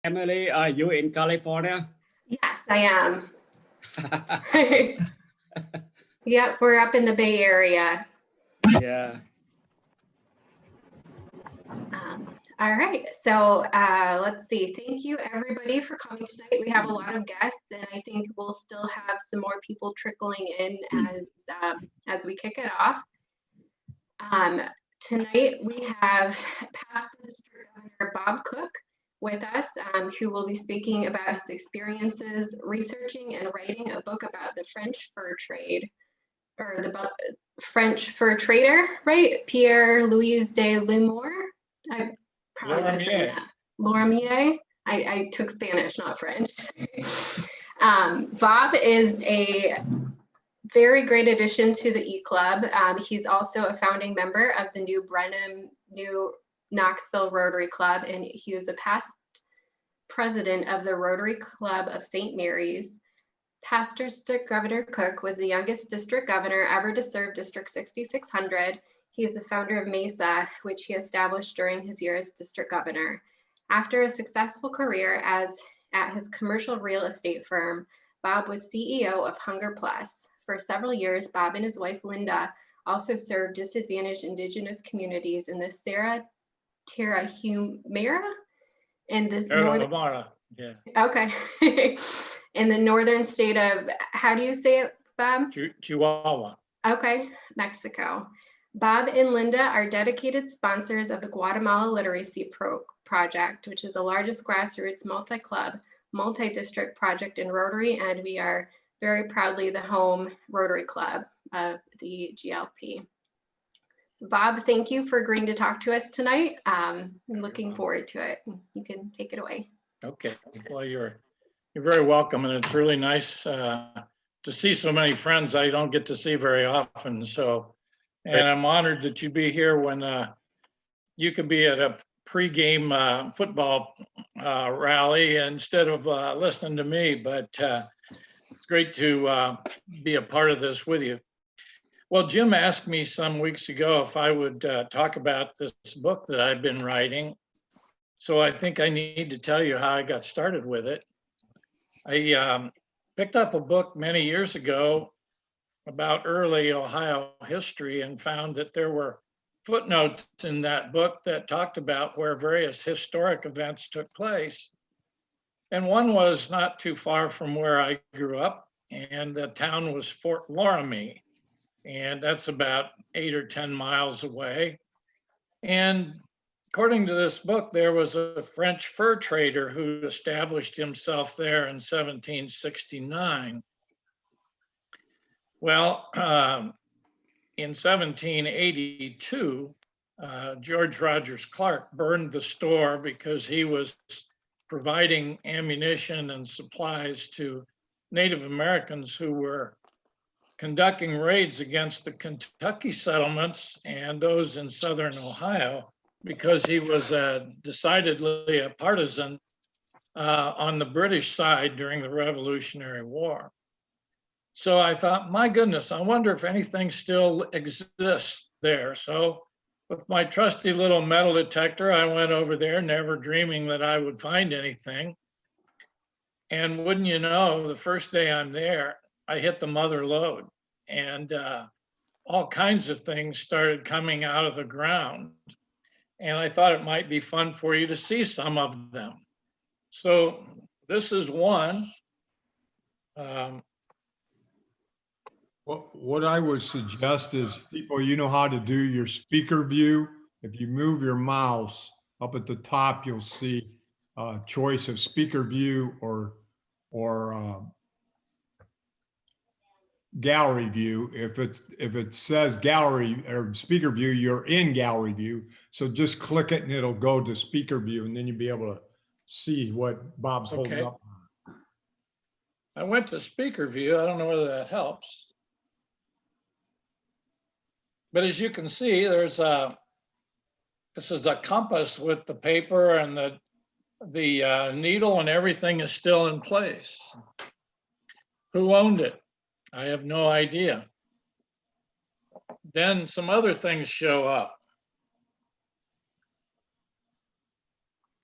Emily, are you in California? Yes, I am. Yep, we're up in the Bay Area. Yeah. All right, so let's see. Thank you everybody for coming tonight. We have a lot of guests, and I think we'll still have some more people trickling in as we kick it off. Tonight we have past District Governor Bob Kuck with us, who will be speaking about his experiences researching and writing a book about the French fur trade, or the French fur trader, right? Pierre-Louis de Nemours. I probably butchered that. Lormier. I took Spanish, not French. Bob is a very great addition to the E-Club. He's also a founding member of the New Knoxville Rotary Club, and he was a past president of the Rotary Club of St. Mary's. Past District Governor Kuck was the youngest district governor ever to serve District 6600. He is the founder of MESA, which he established during his year as district governor. After a successful career at his commercial real estate firm, Bob was CEO of Hunger Plus. For several years, Bob and his wife Linda also served disadvantaged indigenous communities in the Tarahumara and the northern, yeah. Okay. In the northern state of, how do you say it, Bob? Chihuahua. Okay, Mexico. Bob and Linda are dedicated sponsors of the Guatemala Literacy Project, which is the largest grassroots multi-club, multi-district project in Rotary, and we are very proudly the home Rotary Club of the GLP. Bob, thank you for agreeing to talk to us tonight. I'm looking forward to it. You can take it away. Okay, well, you're very welcome, and it's really nice to see so many friends I don't get to see very often. So, and I'm honored that you be here when you could be at a pregame football rally instead of listening to me. But it's great to be a part of this with you. Well, Jim asked me some weeks ago if I would talk about this book that I've been writing. So I think I need to tell you how I got started with it. I picked up a book many years ago about early Ohio history and found that there were footnotes in that book that talked about where various historic events took place. And one was not too far from where I grew up, and the town was Fort Loramie, and that's about 8 or 10 miles away. And according to this book, there was a French fur trader who established himself there in 1769. Well, in 1782, George Rogers Clark burned the store because he was providing ammunition and supplies to Native Americans who were conducting raids against the Kentucky settlements and those in southern Ohio, because he was decidedly a partisan on the British side during the Revolutionary War. So I thought, my goodness, I wonder if anything still exists there. So with my trusty little metal detector, I went over there, never dreaming that I would find anything. And wouldn't you know, the first day I'm there, I hit the mother lode, and all kinds of things started coming out of the ground. And I thought it might be fun for you to see some of them. So this is one. What I would suggest is, people, you know how to do your speaker view. If you move your mouse up at the top, you'll see a choice of speaker view or gallery view. If it says gallery or speaker view, you're in gallery view. So just click it and it'll go to speaker view, and then you'll be able to see what Bob's holding up. I went to speaker view. I don't know whether that helps. But as you can see, this is a compass with the paper, and the needle and everything is still in place. Who owned it? I have no idea. Then some other things show up.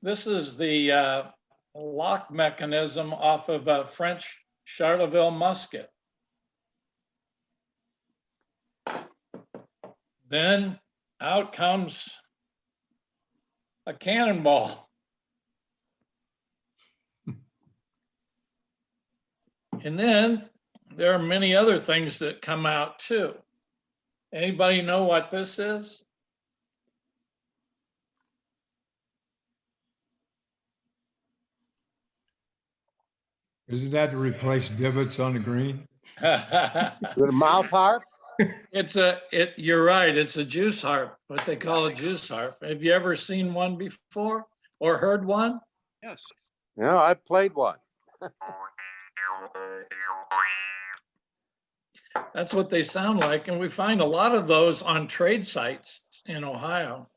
This is the lock mechanism off of a French Charleville musket. Then out comes a cannonball. And then there are many other things that come out too. Anybody know what this is? Isn't that to replace divots on the green? Is it a mouth harp? You're right, it's a juice harp, what they call a juice harp. Have you ever seen one before or heard one? Yes. Yeah, I played one. That's what they sound like, and we find a lot of those on trade sites in Ohio.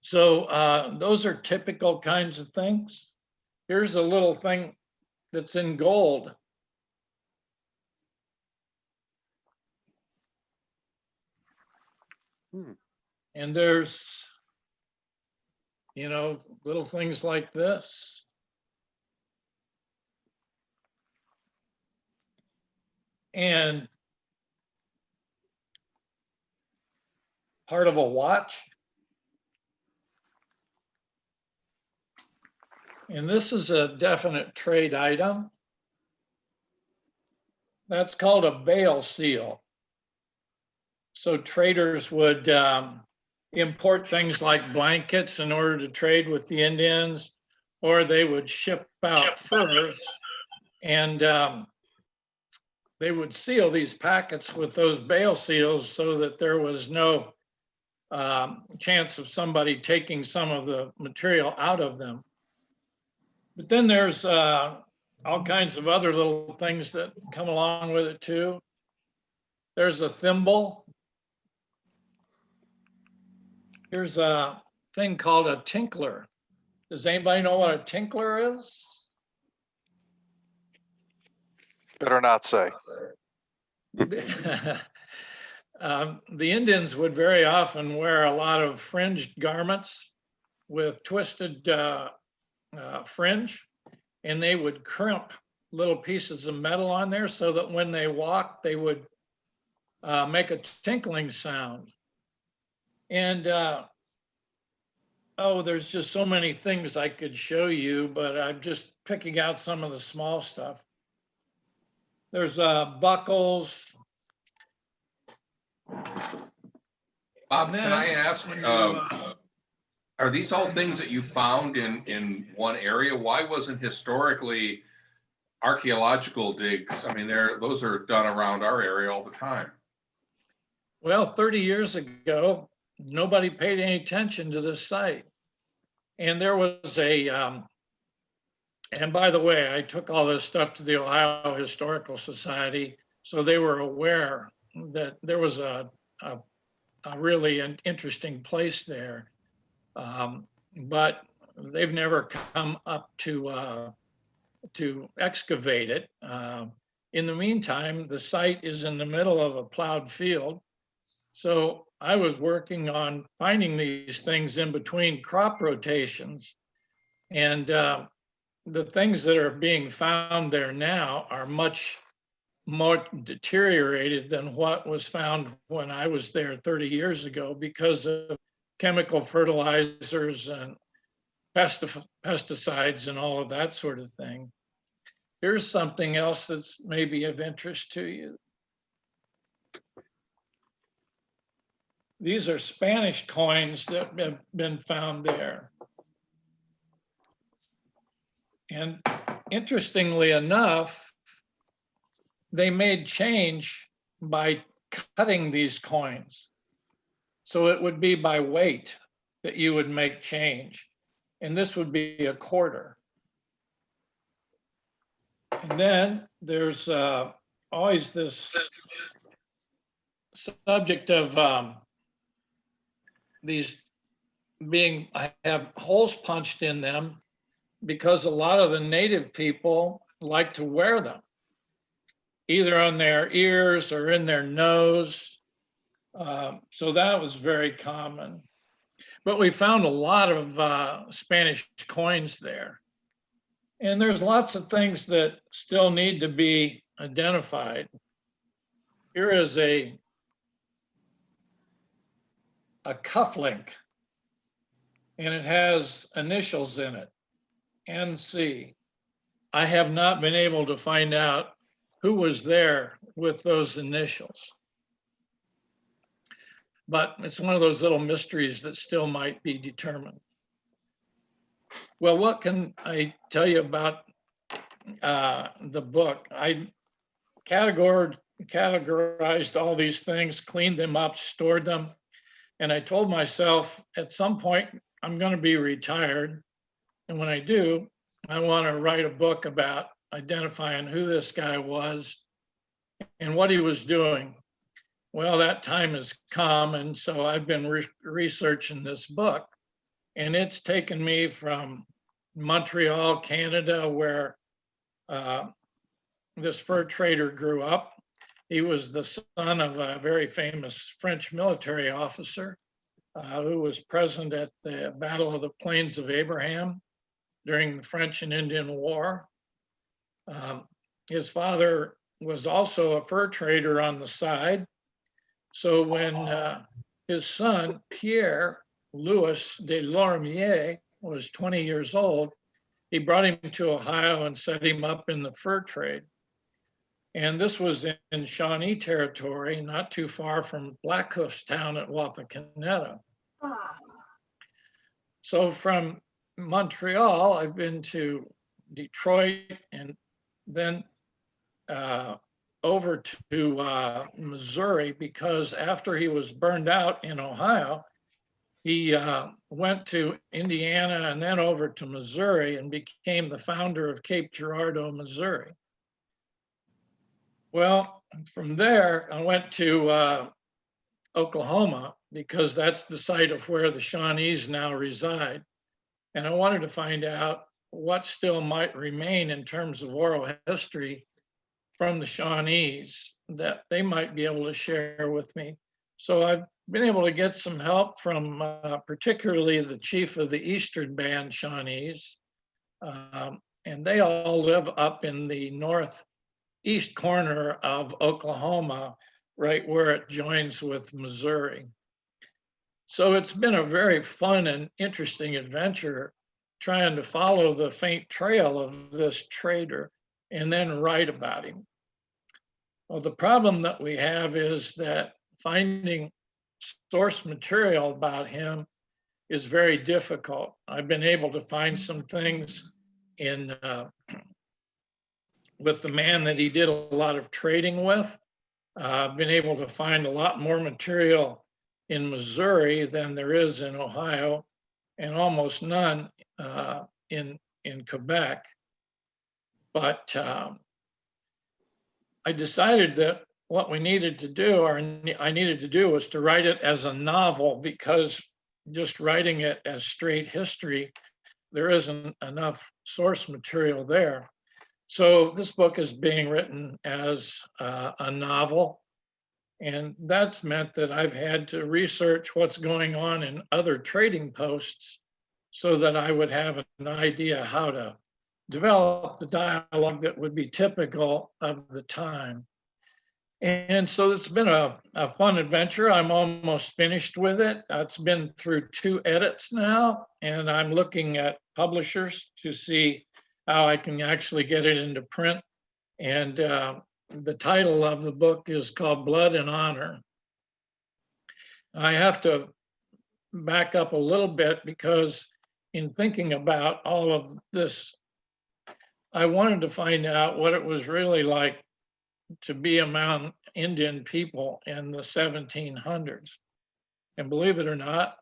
So those are typical kinds of things. Here's a little thing that's in gold. And there's, little things like this. And part of a watch. And this is a definite trade item. That's called a bale seal. So traders would import things like blankets in order to trade with the Indians, or they would ship out furs, and they would seal these packets with those bale seals so that there was no chance of somebody taking some of the material out of them. But then there's all kinds of other little things that come along with it too. There's a thimble. Here's a thing called a tinkler. Does anybody know what a tinkler is? Better not say. The Indians would very often wear a lot of fringed garments with twisted fringe, and they would crimp little pieces of metal on there so that when they walked, they would make a tinkling sound. And there's just so many things I could show you, but I'm just picking out some of the small stuff. There's buckles. Bob, can I ask, are these all things that you found in one area? Why wasn't historically archaeological digs? I mean, those are done around our area all the time. Well, 30 years ago, nobody paid any attention to this site. And there was and by the way, I took all this stuff to the Ohio Historical Society, so they were aware that there was a really interesting place there. But they've never come up to excavate it. In the meantime, the site is in the middle of a plowed field. So I was working on finding these things in between crop rotations. And the things that are being found there now are much more deteriorated than what was found when I was there 30 years ago because of chemical fertilizers and pesticides and all of that sort of thing. Here's something else that's maybe of interest to you. These are Spanish coins that have been found there. And interestingly enough, they made change by cutting these coins. So it would be by weight that you would make change. And this would be a quarter. And then there's always this subject of these have holes punched in them because a lot of the native people like to wear them, either on their ears or in their nose. So that was very common. But we found a lot of Spanish coins there. And there's lots of things that still need to be identified. Here is a cufflink, and it has initials in it, NC. I have not been able to find out who was there with those initials. But it's one of those little mysteries that still might be determined. Well, what can I tell you about the book? I categorized all these things, cleaned them up, stored them. And I told myself at some point, I'm going to be retired. And when I do, I want to write a book about identifying who this guy was and what he was doing. Well, that time has come. And so I've been researching this book. And it's taken me from Montreal, Canada, where this fur trader grew up. He was the son of a very famous French military officer who was present at the Battle of the Plains of Abraham during the French and Indian War. His father was also a fur trader on the side. So when his son, Pierre Louis de Lormier, was 20 years old, he brought him to Ohio and set him up in the fur trade. And this was in Shawnee territory, not too far from Blackhoof's town at Wapakoneta. So from Montreal, I've been to Detroit and then over to Missouri, because after he was burned out in Ohio, he went to Indiana and then over to Missouri and became the founder of Cape Girardeau, Missouri. Well, from there, I went to Oklahoma, because that's the site of where the Shawnees now reside. And I wanted to find out what still might remain in terms of oral history from the Shawnees that they might be able to share with me. So I've been able to get some help from particularly the chief of the Eastern Band Shawnees. And they all live up in the northeast corner of Oklahoma, right where it joins with Missouri. So it's been a very fun and interesting adventure trying to follow the faint trail of this trader and then write about him. Well, the problem that we have is that finding source material about him is very difficult. I've been able to find some things in with the man that he did a lot of trading with. I've been able to find a lot more material in Missouri than there is in Ohio, and almost none in Quebec. But I decided that what we needed to do, or I needed to do, was to write it as a novel, because just writing it as straight history, there isn't enough source material there. So this book is being written as a novel. And that's meant that I've had to research what's going on in other trading posts so that I would have an idea how to develop the dialogue that would be typical of the time. And so it's been a fun adventure. I'm almost finished with it. It's been through 2 edits now, and I'm looking at publishers to see how I can actually get it into print. And the title of the book is called Blood and Honor. I have to back up a little bit, because in thinking about all of this, I wanted to find out what it was really like to be among Indian people in the 1700s. And believe it or not,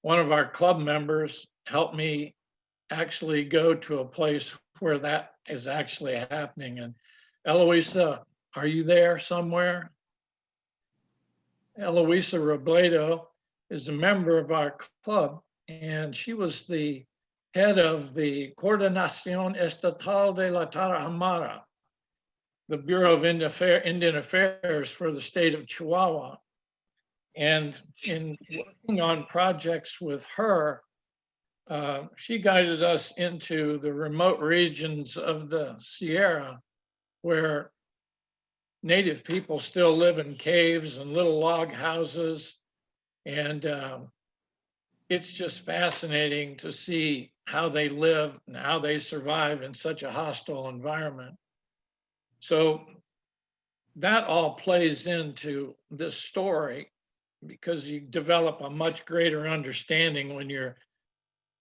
one of our club members helped me actually go to a place where that is actually happening. And Eloisa, are you there somewhere? Eloisa Robledo is a member of our club, and she was the head of the Coordinación Estatal de la Tarahumara, the Bureau of Indian Affairs for the state of Chihuahua. And in working on projects with her, she guided us into the remote regions of the Sierra where Native people still live in caves and little log houses. And it's just fascinating to see how they live and how they survive in such a hostile environment. So that all plays into this story because you develop a much greater understanding when you're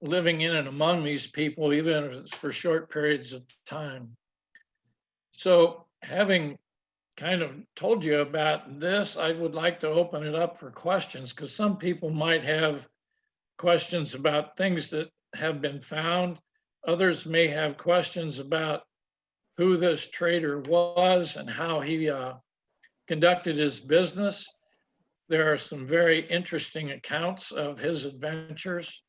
living in and among these people, even if it's for short periods of time. So having kind of told you about this, I would like to open it up for questions because some people might have questions about things that have been found. Others may have questions about who this trader was and how he conducted his business. There are some very interesting accounts of his adventures.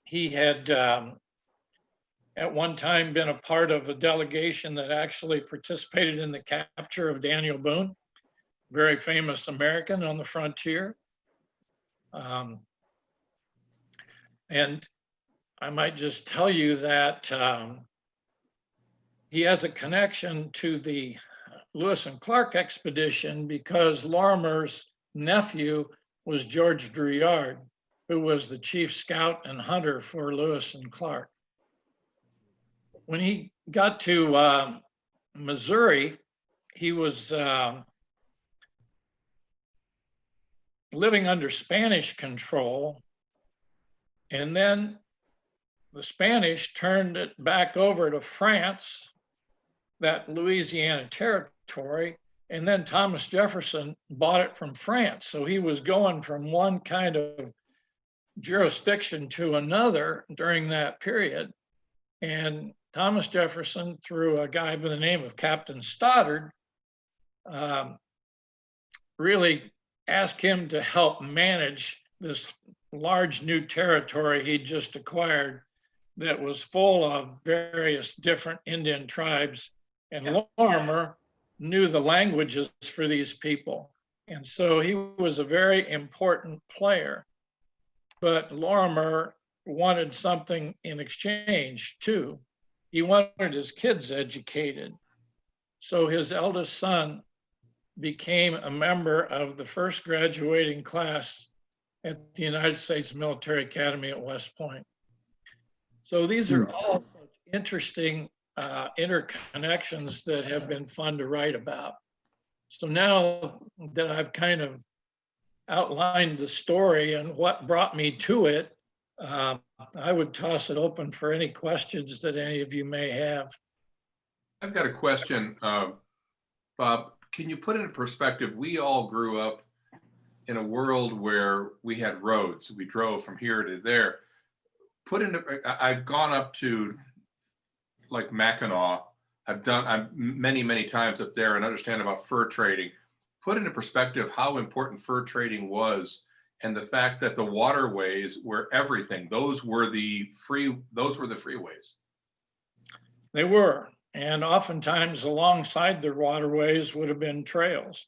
He had at one time been a part of a delegation that actually participated in the capture of Daniel Boone, very famous American on the frontier. And I might just tell you that he has a connection to the Lewis and Clark expedition because Lorimer's nephew was George Drouillard, who was the chief scout and hunter for Lewis and Clark. When he got to Missouri, he was living under Spanish control, and then the Spanish turned it back over to France, that Louisiana territory, and then Thomas Jefferson bought it from France. So he was going from one kind of jurisdiction to another during that period. And Thomas Jefferson, through a guy by the name of Captain Stoddard, really asked him to help manage this large new territory he'd just acquired that was full of various different Indian tribes. And Lorimer knew the languages for these people. And so he was a very important player. But Lorimer wanted something in exchange too. He wanted his kids educated. So his eldest son became a member of the first graduating class at the United States Military Academy at West Point. So these are all interesting interconnections that have been fun to write about. So now that I've kind of outlined the story and what brought me to it, I would toss it open for any questions that any of you may have. I've got a question, Bob. Can you put it in perspective? We all grew up in a world where we had roads. We drove from here to there. I've gone up to like Mackinac. I'm many times up there and understand about fur trading. Put into perspective how important fur trading was and the fact that the waterways were everything. Those were the freeways. They were, and oftentimes alongside the waterways would have been trails.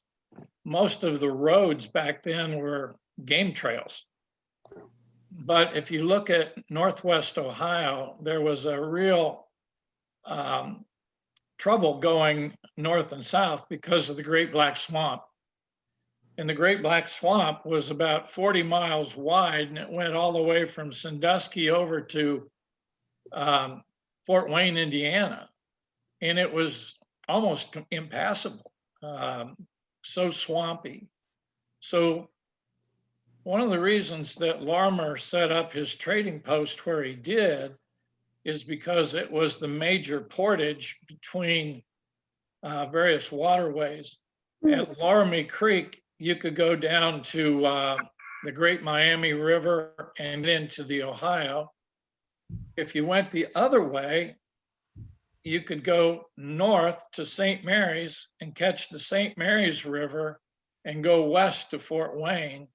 Most of the roads back then were game trails. But if you look at Northwest Ohio, there was a real trouble going north and south because of the Great Black Swamp. And the Great Black Swamp was about 40 miles wide, and it went all the way from Sandusky over to Fort Wayne, Indiana. And it was almost impassable, so swampy. So one of the reasons that Lorimer set up his trading post where he did is because it was the major portage between various waterways. At Laramie Creek, you could go down to the Great Miami River and into the Ohio. If you went the other way, you could go north to St. Mary's and catch the St. Mary's River and go west to Fort Wayne.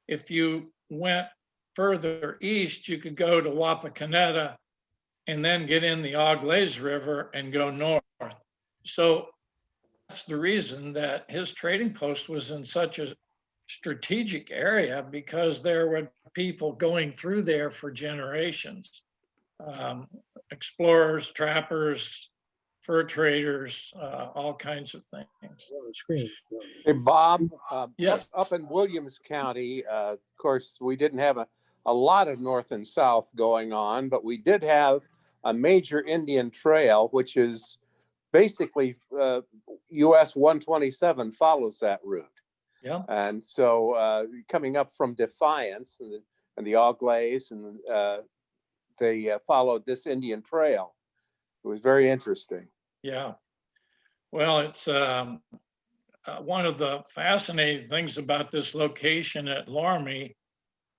If you went further east, you could go to Wapakoneta and then get in the Auglaize River and go north. So that's the reason that his trading post was in such a strategic area because there were people going through there for generations. Explorers, trappers, fur traders, all kinds of things. Hey, Bob, Yes. up in Williams County, of course, we didn't have a lot of north and south going on, but we did have a major Indian trail, which is basically US 127 follows that route. Yeah. And so coming up from Defiance and the Auglays, and they followed this Indian trail. It was very interesting. Yeah. Well, it's one of the fascinating things about this location at Laramie,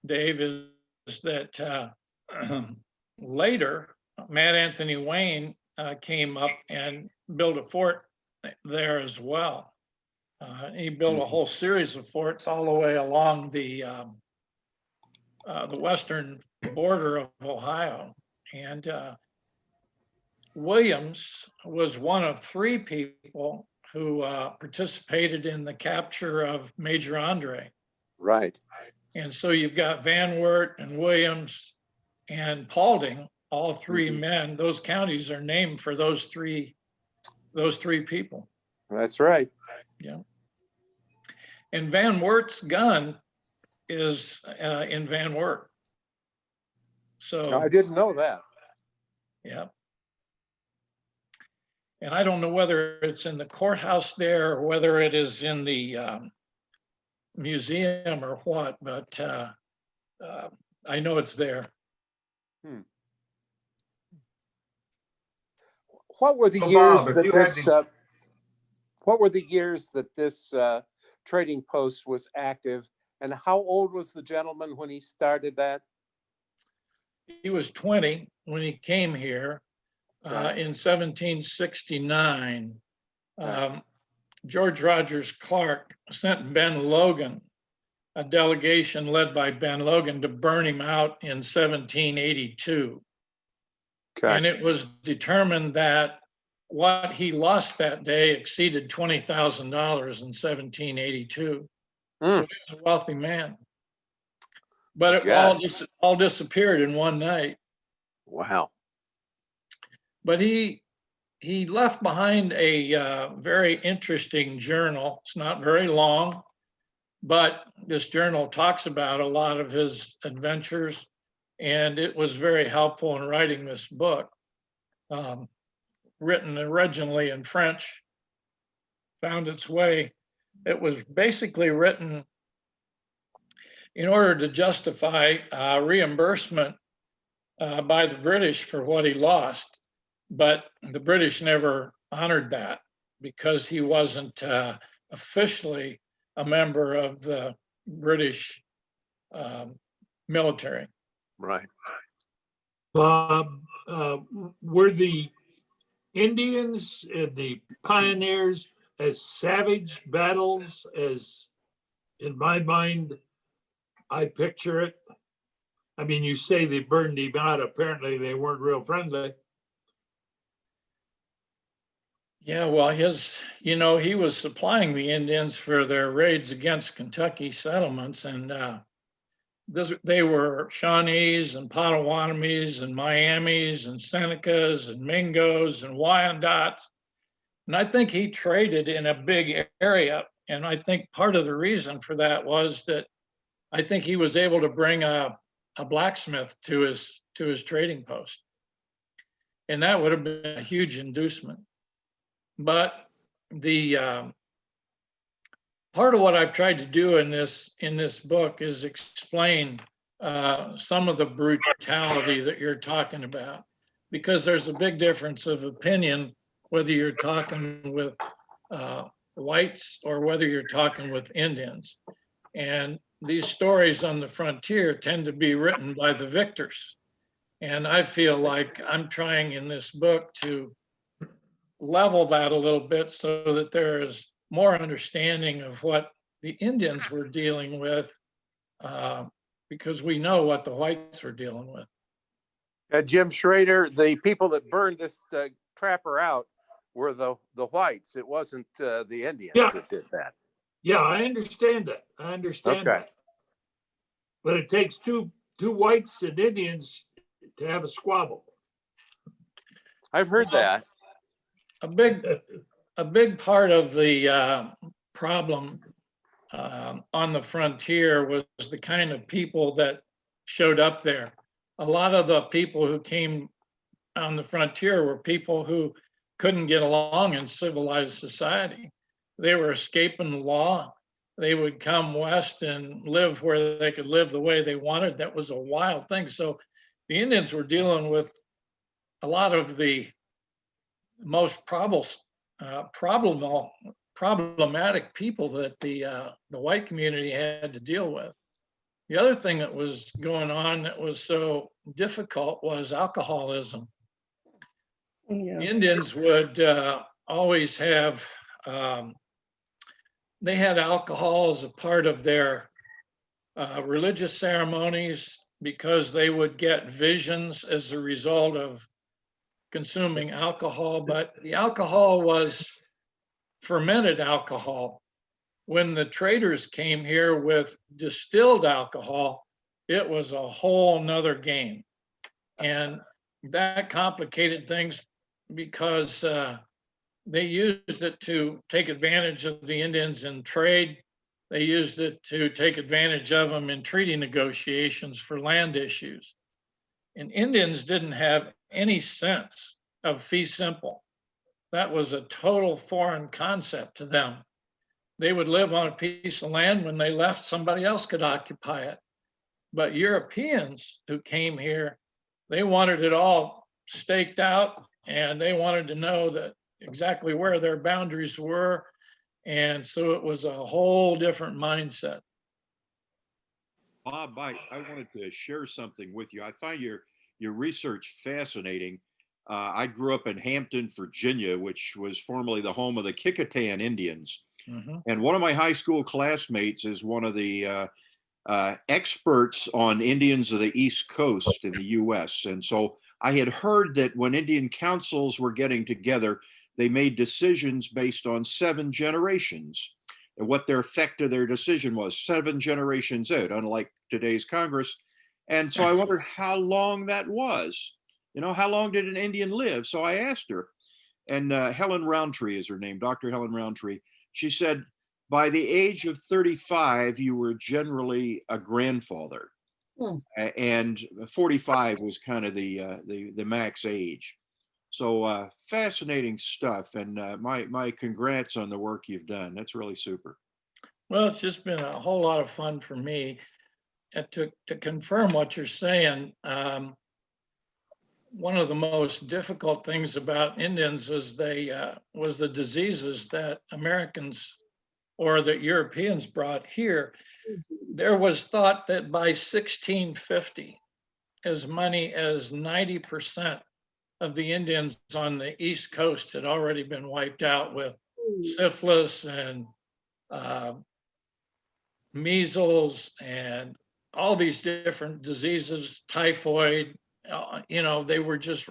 Dave, is that later Matt Anthony Wayne came up and built a fort there as well. He built a whole series of forts all the way along the western border of Ohio. And Williams was one of 3 people who participated in the capture of Major Andre. Right. And so you've got Van Wert and Williams and Paulding, all 3 men. Those counties are named for those three people. That's right. Yeah. And Van Wert's gun is in Van Wert. So I didn't know that. yeah. And I don't know whether it's in the courthouse there or whether it is in the museum or what, but I know it's there. What were the So, years Bob, if that you had this? What were the years that this trading post was active, and how old was the gentleman when he started that? He was 20 when he came here in 1769. George Rogers Clark sent Ben Logan, a delegation led by Ben Logan, to burn him out in 1782. Okay. And it was determined that what he lost that day exceeded $20,000 in 1782. So he was a wealthy man. But it all disappeared in one night. Wow. But he left behind a very interesting journal. It's not very long, but this journal talks about a lot of his adventures, and it was very helpful in writing this book. Written originally in French, found its way. It was basically written in order to justify reimbursement by the British for what he lost. But the British never honored that because he wasn't officially a member of the British military. Right. Bob, were the Indians and the pioneers as savage battles as, in my mind, I picture it? I mean, you say they burned him out. Apparently, they weren't real friendly. Yeah, well, he was supplying the Indians for their raids against Kentucky settlements, and they were Shawnees and Potawatomis and Miamis and Senecas and Mingos and Wyandots. And I think he traded in a big area. And I think part of the reason for that was that I think he was able to bring a blacksmith to his trading post. And that would have been a huge inducement. But the part of what I've tried to do in this book is explain some of the brutality that you're talking about, because there's a big difference of opinion whether you're talking with whites or whether you're talking with Indians. And these stories on the frontier tend to be written by the victors. And I feel like I'm trying in this book to level that a little bit so that there is more understanding of what the Indians were dealing with, because we know what the whites were dealing with. Jim Schrader, the people that burned this trapper out were the whites. It wasn't the Indians that did that. Yeah, I understand that. I understand Okay. that. But it takes two whites and Indians to have a squabble. I've heard that. A big part of the problem on the frontier was the kind of people that showed up there. A lot of the people who came on the frontier were people who couldn't get along in civilized society. They were escaping the law. They would come west and live where they could live the way they wanted. That was a wild thing. So the Indians were dealing with a lot of the most problematic people that the white community had to deal with. The other thing that was going on that was so difficult was alcoholism. Yeah. Indians would always have, they had alcohol as a part of their religious ceremonies because they would get visions as a result of consuming alcohol, but the alcohol was fermented alcohol. When the traders came here with distilled alcohol, it was a whole nother game. And that complicated things because they used it to take advantage of the Indians in trade. They used it to take advantage of them in treaty negotiations for land issues. And Indians didn't have any sense of fee simple. That was a total foreign concept to them. They would live on a piece of land. When they left, somebody else could occupy it. But Europeans who came here, they wanted it all staked out, and they wanted to know that exactly where their boundaries were. And so it was a whole different mindset. Bob, I wanted to share something with you. I find your research fascinating. I grew up in Hampton, Virginia, which was formerly the home of the Kicquetan Indians. Mhm. And one of my high school classmates is one of the experts on Indians of the East Coast in the US. And so I had heard that when Indian councils were getting together, they made decisions based on 7 generations. And what their effect of their decision was 7 generations out, unlike today's Congress. And so I wondered how long that was. You know, how long did an Indian live? So I asked her, and Helen Roundtree is her name, Dr. Helen Roundtree. She said, by the age of 35, you were generally a grandfather. And 45 was kind of the max age. So fascinating stuff, and my congrats on the work you've done. That's really super. Well, it's just been a whole lot of fun for me. And to confirm what you're saying, one of the most difficult things about Indians is was the diseases that Americans or that Europeans brought here. There was thought that by 1650, as many as 90% of the Indians on the East Coast had already been wiped out with syphilis and measles and all these different diseases, typhoid. You know, they were just,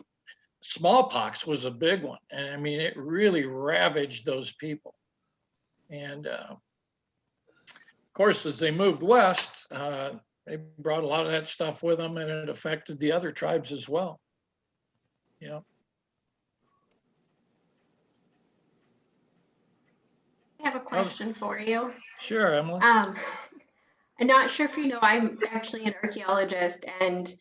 smallpox was a big one. And I mean, it really ravaged those people. And of course, as they moved west, they brought a lot of that stuff with them, and it affected the other tribes as well. You know. I have a question for you. Sure, Emily. I'm not sure if you know, I'm actually an archaeologist, and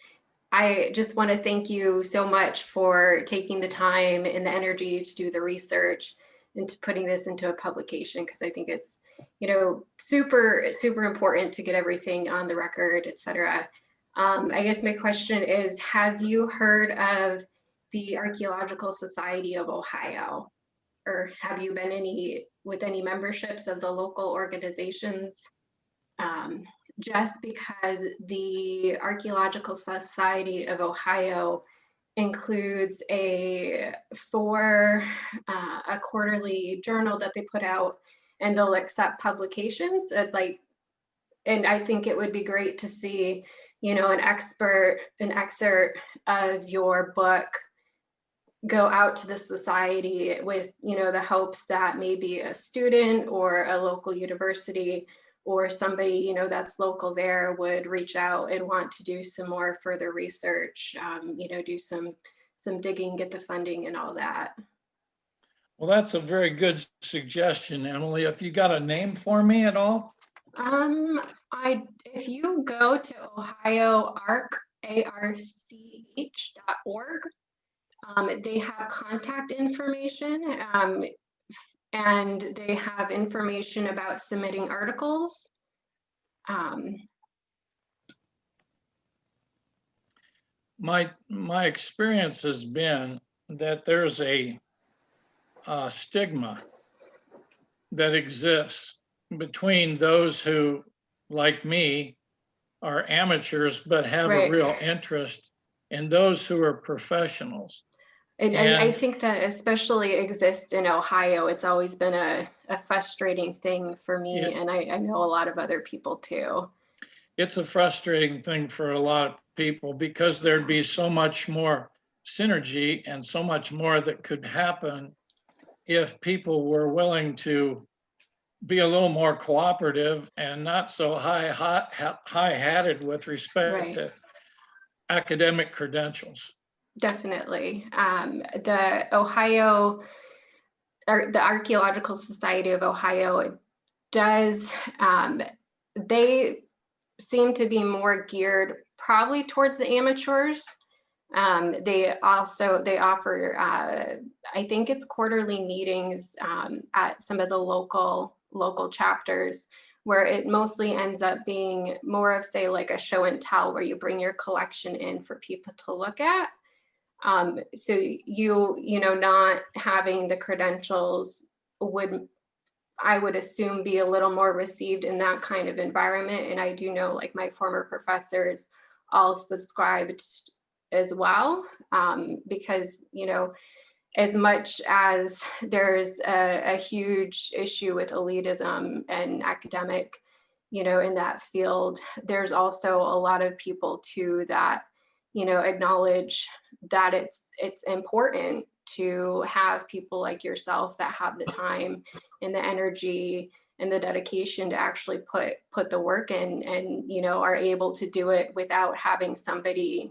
I just want to thank you so much for taking the time and the energy to do the research and to putting this into a publication, because I think it's, you know, super, super important to get everything on the record, et cetera. I guess my question is, have you heard of the Archaeological Society of Ohio? Or have you been with any memberships of the local organizations? Just because the Archaeological Society of Ohio includes a quarterly journal that they put out, and they'll accept publications. And I think it would be great to see, you know, an excerpt of your book go out to the society with, the hopes that maybe a student or a local university or somebody, that's local there would reach out and want to do some more further research, do some digging, get the funding and all that. Well, that's a very good suggestion, Emily. If you got a name for me at all? If you go to ohioarch.org, they have contact information, and they have information about submitting articles. My experience has been that there's a stigma that exists between those who, like me, are amateurs but have a Right. real interest, and those who are professionals. And I think that especially exists in Ohio. It's always been a frustrating thing for me, and I know a lot of other people too. It's a frustrating thing for a lot of people because there'd be so much more synergy and so much more that could happen if people were willing to be a little more cooperative and not so high-hatted with respect Right. to academic credentials. Definitely. The Archaeological Society of Ohio does, they seem to be more geared probably towards the amateurs. They offer, I think it's quarterly meetings at some of the local chapters, where it mostly ends up being more of, say, like a show and tell, where you bring your collection in for people to look at. So not having the credentials would, I would assume, be a little more received in that kind of environment. And I do know, like, my former professors all subscribed as well, because, as much as there's a huge issue with elitism and academic, in that field, there's also a lot of people too that, acknowledge that it's important to have people like yourself that have the time and the energy and the dedication to actually put the work in, and are able to do it without having somebody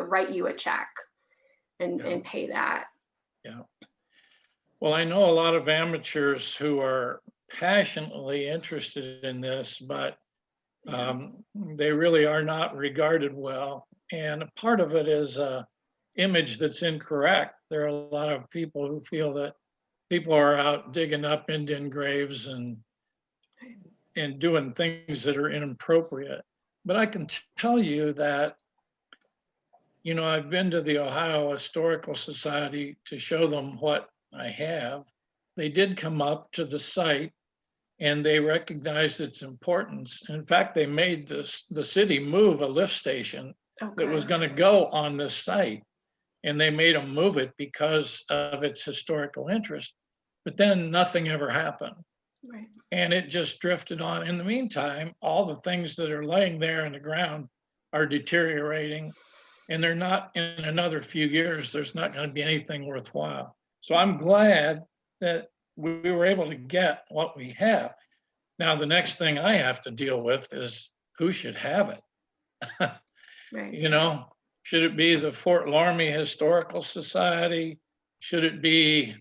write you a check and pay that. Yeah. Well, I know a lot of amateurs who are passionately interested in this, but they really are not regarded well. And a part of it is a image that's incorrect. There are a lot of people who feel that people are out digging up Indian graves and doing things that are inappropriate. But I can tell you that, I've been to the Ohio Historical Society to show them what I have. They did come up to the site and they recognized its importance. In fact, they made the city move a lift station that was going to go on this site, and they made them move it because of its historical interest. But then nothing ever happened. Right. And it just drifted on. In the meantime, all the things that are laying there in the ground are deteriorating, and they're not, in another few years, there's not going to be anything worthwhile. So I'm glad that we were able to get what we have. Now, the next thing I have to deal with is who should have it. Right. Should it be the Fort Laramie Historical Society? Should it be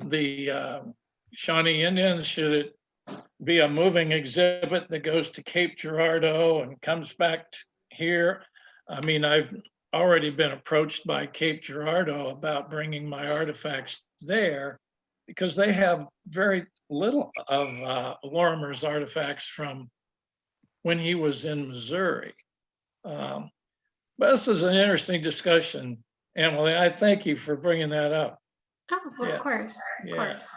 the Shawnee Indians? Should it be a moving exhibit that goes to Cape Girardeau and comes back here? I mean, I've already been approached by Cape Girardeau about bringing my artifacts there because they have very little of Lorimer's artifacts from when he was in Missouri. But this is an interesting discussion, Emily. I thank you for bringing that up. Oh, of course. Of Yeah. course.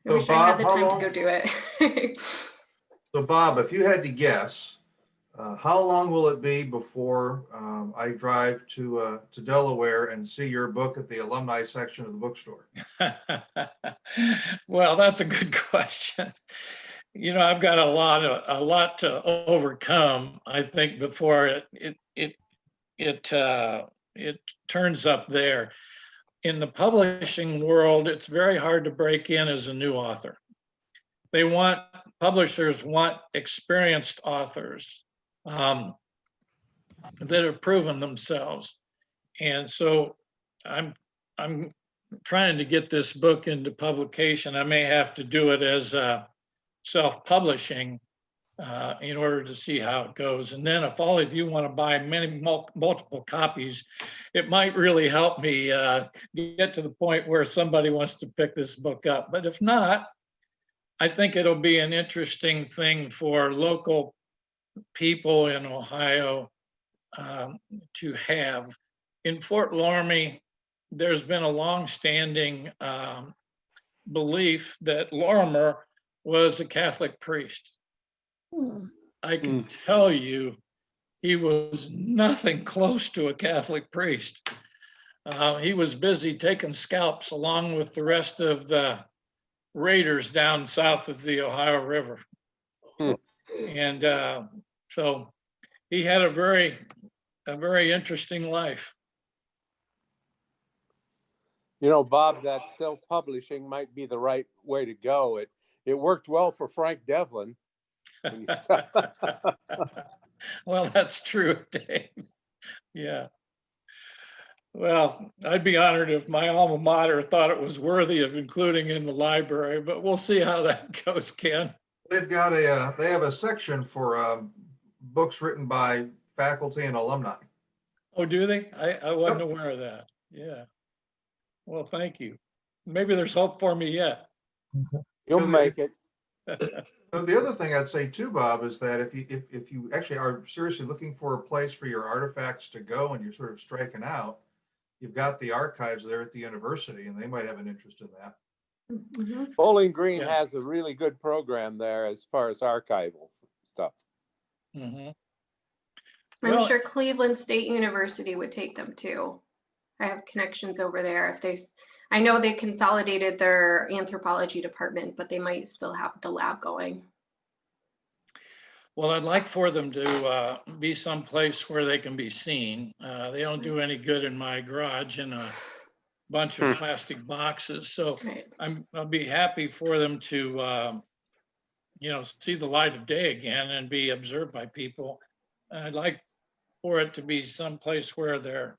I So wish I had Bob, the how time long- to go do it. So Bob, if you had to guess, how long will it be before I drive to Delaware and see your book at the alumni section of the bookstore? Well, that's a good question. I've got a lot to overcome, I think, before it turns up there. in the publishing world, it's very hard to break in as a new author. Publishers want experienced authors that have proven themselves. And so I'm trying to get this book into publication. I may have to do it as self-publishing in order to see how it goes. And then if all of you want to buy multiple copies, it might really help me get to the point where somebody wants to pick this book up. But if not, I think it'll be an interesting thing for local people in Ohio to have. In Fort Loramie, there's been a long-standing belief that Lorimer was a Catholic priest. I can tell you he was nothing close to a Catholic priest. He was busy taking scalps along with the rest of the raiders down south of the Ohio River. And so he had a very interesting life. You know, Bob, that self-publishing might be the right way to go. It worked well for Frank Devlin. Well, that's true, Dave. Yeah. Well, I'd be honored if my alma mater thought it was worthy of including in the library, but we'll see how that goes, Ken. They've got they have a section for books written by faculty and alumni. Oh, do they? I wasn't aware of that. Yeah. Well, thank you. Maybe there's hope for me yet. You'll make it. The other thing I'd say too, Bob, is that if you actually are seriously looking for a place for your artifacts to go and you're sort of striking out, you've got the archives there at the university, and they might have an interest in that. Bowling Green has a really good program there as far as archival stuff. I'm sure Cleveland State University would take them too. I have connections over there. I know they consolidated their anthropology department, but they might still have the lab going. Well, I'd like for them to be someplace where they can be seen. They don't do any good in my garage in a bunch of plastic boxes. So I'll be happy for them to, see the light of day again and be observed by people. I'd like for it to be someplace where they're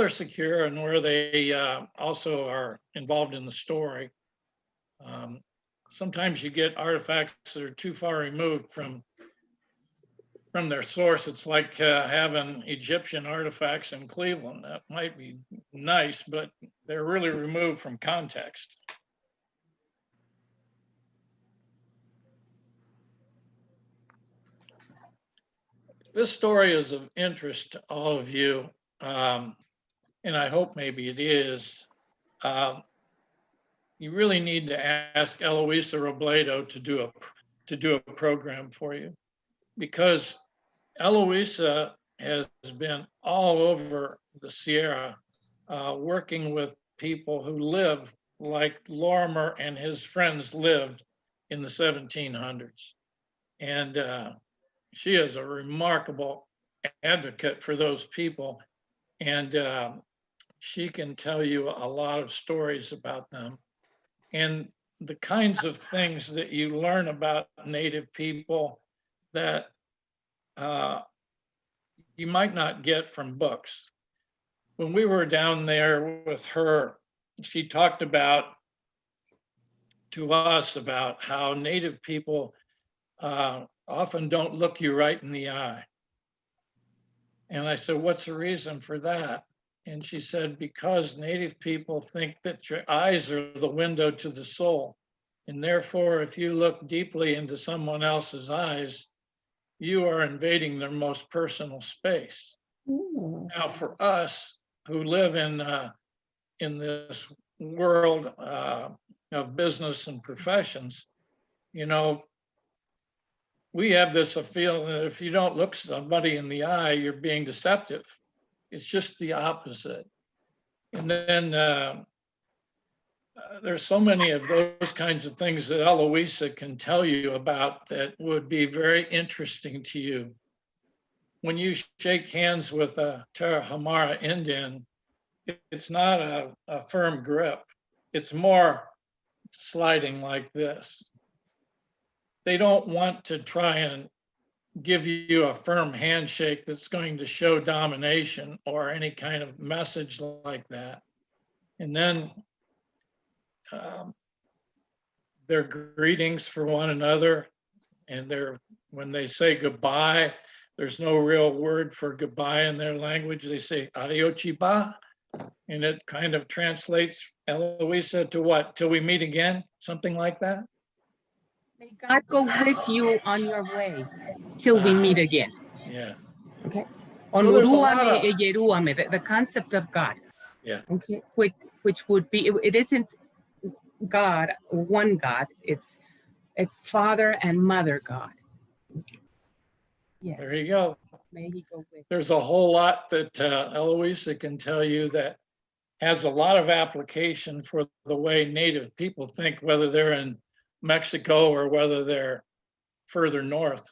secure and where they also are involved in the story. Sometimes you get artifacts that are too far removed from their source. It's like having Egyptian artifacts in Cleveland. That might be nice, but they're really removed from context. This story is of interest to all of you, and I hope maybe it is. You really need to ask Eloisa Robledo to do a program for you, because Eloisa has been all over the Sierra, working with people who live like Lorimer and his friends lived in the 1700s. And she is a remarkable advocate for those people. And she can tell you a lot of stories about them. And the kinds of things that you learn about Native people that you might not get from books. When we were down there with her, she talked to us about how Native people often don't look you right in the eye. And I said, what's the reason for that? And she said, because Native people think that your eyes are the window to the soul. And therefore, if you look deeply into someone else's eyes, you are invading their most personal space. Ooh. Now, for us who live in this world of business and professions, we have this feeling that if you don't look somebody in the eye, you're being deceptive. It's just the opposite. And then there's so many of those kinds of things that Eloisa can tell you about that would be very interesting to you. When you shake hands with a Tarahumara Indian it's not a firm grip. It's more sliding like this. They don't want to try and give you a firm handshake that's going to show domination or any kind of message like that. And then their greetings for one another, and when they say goodbye, there's no real word for goodbye in their language. They say "Ariochiba," and it kind of translates, Eloisa, to what? Till we meet again, something like that. May God go with you on your way till we meet again. Yeah. Okay. So there's a lot Onuruame of- e yeruame, the concept of God. Yeah. Okay. Which would be, it isn't God, one God. It's Father and Mother God. Yes. There you go. May He go with. There's a whole lot that Eloisa can tell you that has a lot of application for the way Native people think, whether they're in Mexico or whether they're further north.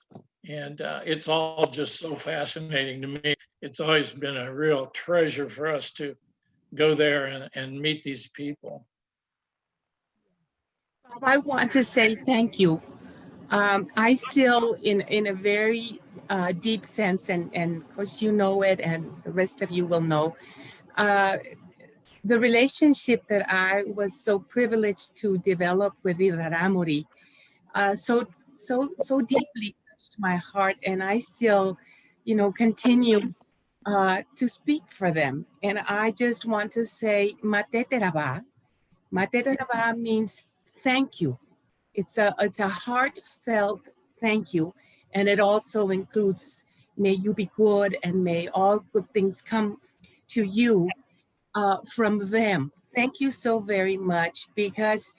And it's all just so fascinating to me. It's always been a real treasure for us to go there and meet these people. I want to say thank you. I still, in a very deep sense, and of course you know it, and the rest of you will know, the relationship that I was so privileged to develop with the Raramuri, so deeply touched my heart, and I still, continue to speak for them. And I just want to say, Mateteraba. Mateteraba means thank you. It's a heartfelt thank you, and it also includes may you be good and may all good things come to you from them. Thank you so very much, because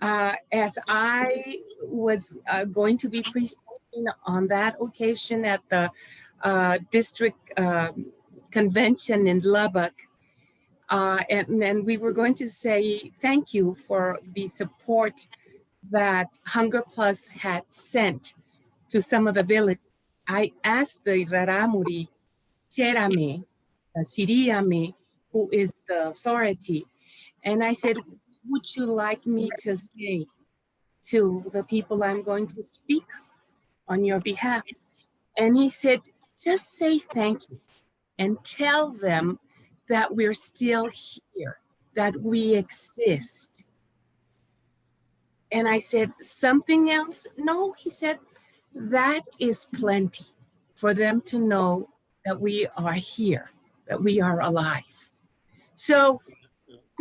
as I was going to be presenting on that occasion at the district convention in Lubbock, and then we were going to say thank you for the support that Hunger Plus had sent to some of the villages. I asked the Raramuri, Cherame, Siriame, who is the authority, and I said, would you like me to say to the people I'm going to speak on your behalf? And he said, just say thank you and tell them that we're still here, that we exist. And I said, something else? No, he said, that is plenty for them to know that we are here, that we are alive. So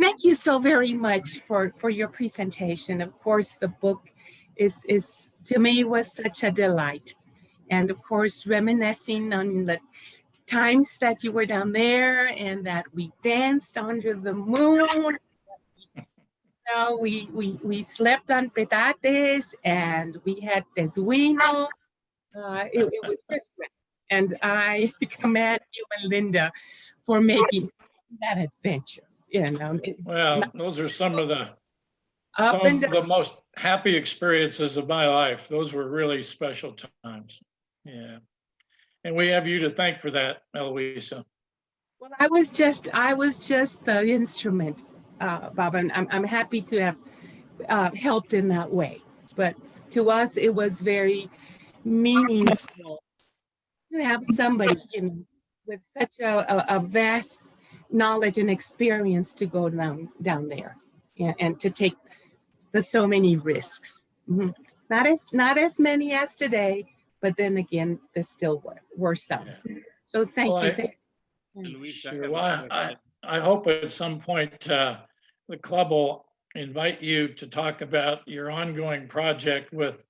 thank you so very much for your presentation. Of course, the book is to me was such a delight. And of course, reminiscing on the times that you were down there and that we danced under the moon. We slept on petates and we had tezuino. It was just great. And I commend you and Linda for making that adventure. Well, those are some of the most happy experiences of my life. Those were really special times. Yeah. And we have you to thank for that, Eloisa. Well, I was just the instrument, Bob, and I'm happy to have helped in that way. But to us, it was very meaningful to have somebody, with such a vast knowledge and experience to go down there and to take so many risks. Mm-hmm. Not as many as today, but then again, there still were some. So thank you. Sure. Well, I hope at some point the club will invite you to talk about your ongoing project with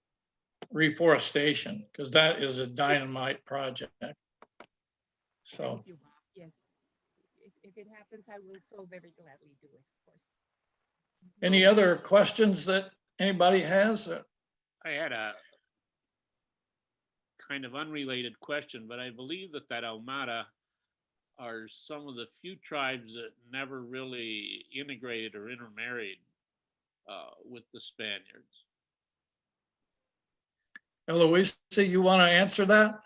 reforestation, because that is a dynamite project. So. Thank you, Bob. Yes. If it happens, I will so very gladly do it, of course. Any other questions that anybody has? I had a kind of unrelated question, but I believe that Ahumada are some of the few tribes that never really integrated or intermarried with the Spaniards. Eloisa, you want to answer that?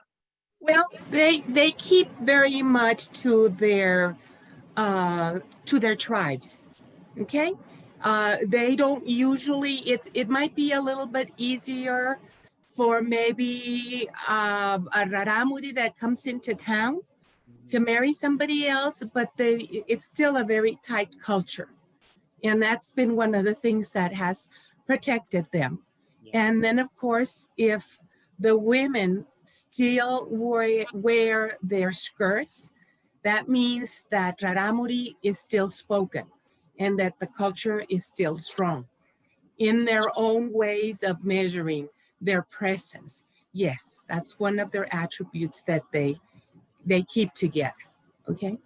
Well, they keep very much to their to their tribes. Okay, they don't usually. It might be a little bit easier for maybe a raramuri that comes into town to marry somebody else, but it's still a very tight culture. And that's been one of the things that has protected them. And then, of course, if the women still wear their skirts, that means that raramuri is still spoken and that the culture is still strong in their own ways of measuring their presence. Yes, that's one of their attributes that they keep together, okay?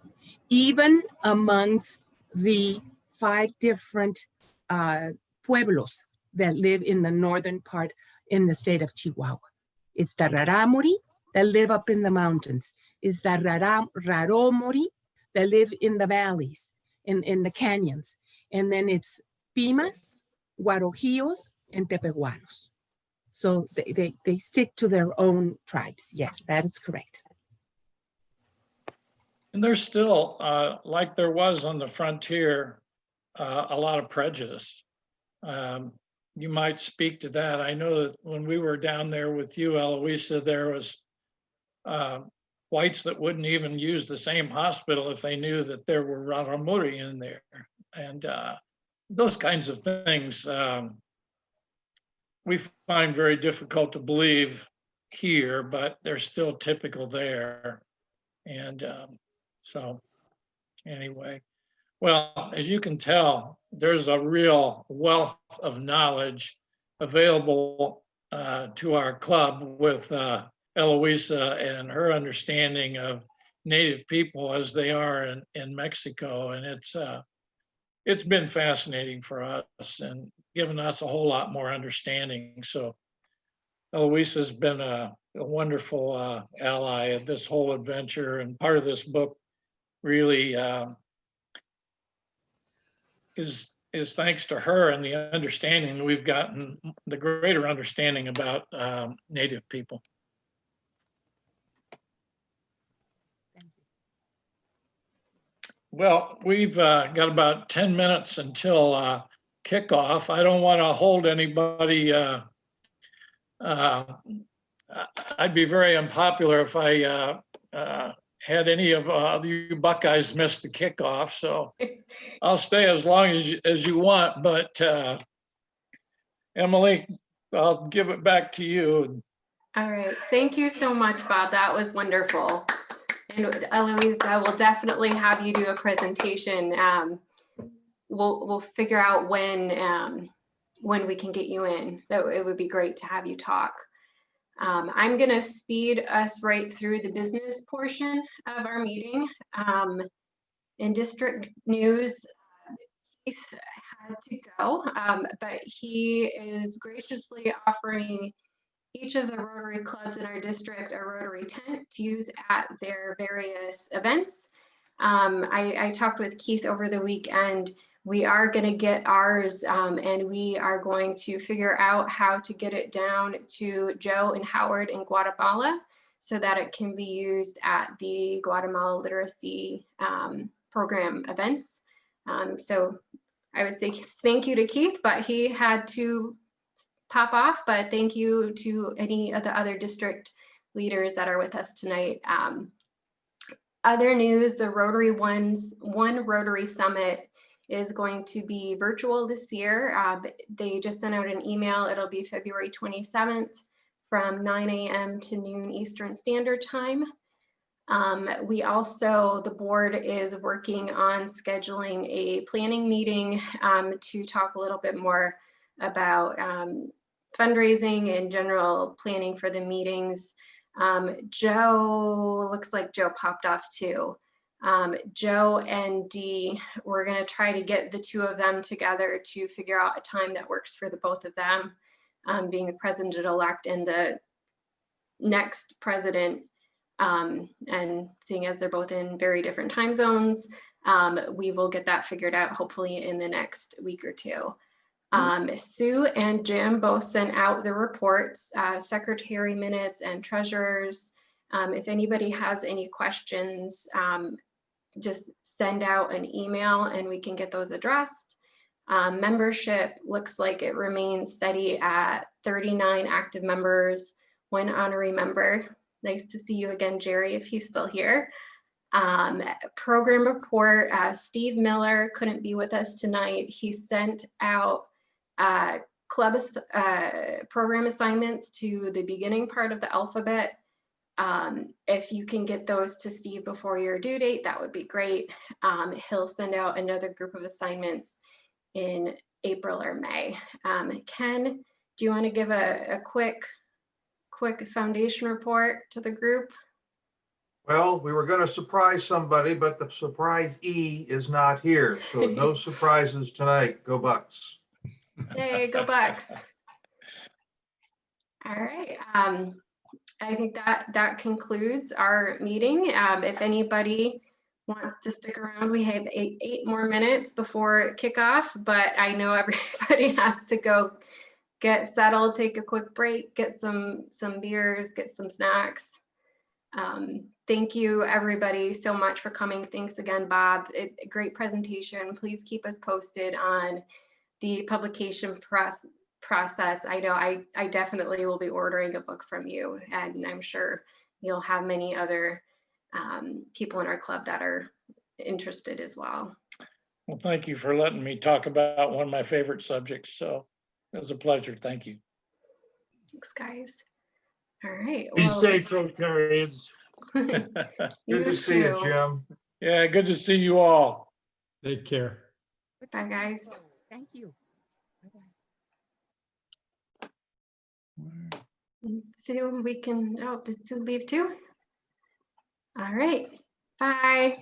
Even amongst the 5 different pueblos that live in the northern part in the state of Chihuahua. It's the raramuri that live up in the mountains. It's the raromori that live in the valleys, in the canyons. And then it's Pimas, Guarojillos, and Tepehuanos. So they stick to their own tribes. Yes, that is correct. And there's still, like there was on the frontier, a lot of prejudice. You might speak to that. I know that when we were down there with you, Eloisa, there was whites that wouldn't even use the same hospital if they knew that there were raramuri in there. And those kinds of things we find very difficult to believe here, but they're still typical there. And so anyway, well, as you can tell, there's a real wealth of knowledge available to our club with Eloisa and her understanding of Native people as they are in Mexico. And it's been fascinating for us and given us a whole lot more understanding. So Eloisa has been a wonderful ally of this whole adventure, and part of this book really is thanks to her and the understanding we've gotten, the greater understanding about Native people. Well, we've got about 10 minutes until kickoff. I don't want to hold anybody. I'd be very unpopular if I had any of you Buckeyes miss the kickoff. So I'll stay as long as you want. But Emily, I'll give it back to you. All right. Thank you so much, Bob. That was wonderful. And Eloise, I will definitely have you do a presentation. We'll figure out when we can get you in. It would be great to have you talk. I'm going to speed us right through the business portion of our meeting. In district news, Keith had to go, but he is graciously offering each of the Rotary clubs in our district a Rotary tent to use at their various events. I talked with Keith over the weekend. We are going to get ours, and we are going to figure out how to get it down to Joe and Howard in Guatemala so that it can be used at the Guatemala Literacy Program events. So I would say thank you to Keith, but he had to pop off, but thank you to any of the other district leaders that are with us tonight. Other news, the Rotary One Rotary Summit is going to be virtual this year. They just sent out an email. It'll be February 27th from 9 a.m. to noon Eastern Standard Time. We also, the board is working on scheduling a planning meeting to talk a little bit more about fundraising and general planning for the meetings. Joe, looks like Joe popped off too. Joe and Dee, we're going to try to get the two of them together to figure out a time that works for the both of them, being the president-elect and the next president. And seeing as they're both in very different time zones, we will get that figured out hopefully in the next week or two. Sue and Jim both sent out the reports, secretary minutes and treasurers. If anybody has any questions, just send out an email and we can get those addressed. Membership looks like it remains steady at 39 active members, 1 honorary member. Nice to see you again, Jerry, if he's still here. Program report, Steve Miller couldn't be with us tonight. He sent out program assignments to the beginning part of the alphabet. If you can get those to Steve before your due date, that would be great. He'll send out another group of assignments in April or May. Ken, do you want to give a quick foundation report to the group? Well, we were going to surprise somebody, but the surprise E is not here. So no surprises tonight. Go Bucks. Yay, go Bucks. All right. I think that concludes our meeting. If anybody wants to stick around, we have eight more minutes before kickoff, but I know everybody has to go get settled, take a quick break, get some beers, get some snacks. Thank you everybody so much for coming. Thanks again, Bob. Great presentation. Please keep us posted on the publication process. I know I definitely will be ordering a book from you, and I'm sure you'll have many other people in our club that are interested as well. Well, thank you for letting me talk about one of my favorite subjects. So it was a pleasure. Thank you. Thanks, guys. All right. Be safe, Rotarians. Good to see you, Jim. Yeah, good to see you all. Take care. Bye, guys. Thank you. Sue, we can, oh, did Sue leave too? All right. Bye.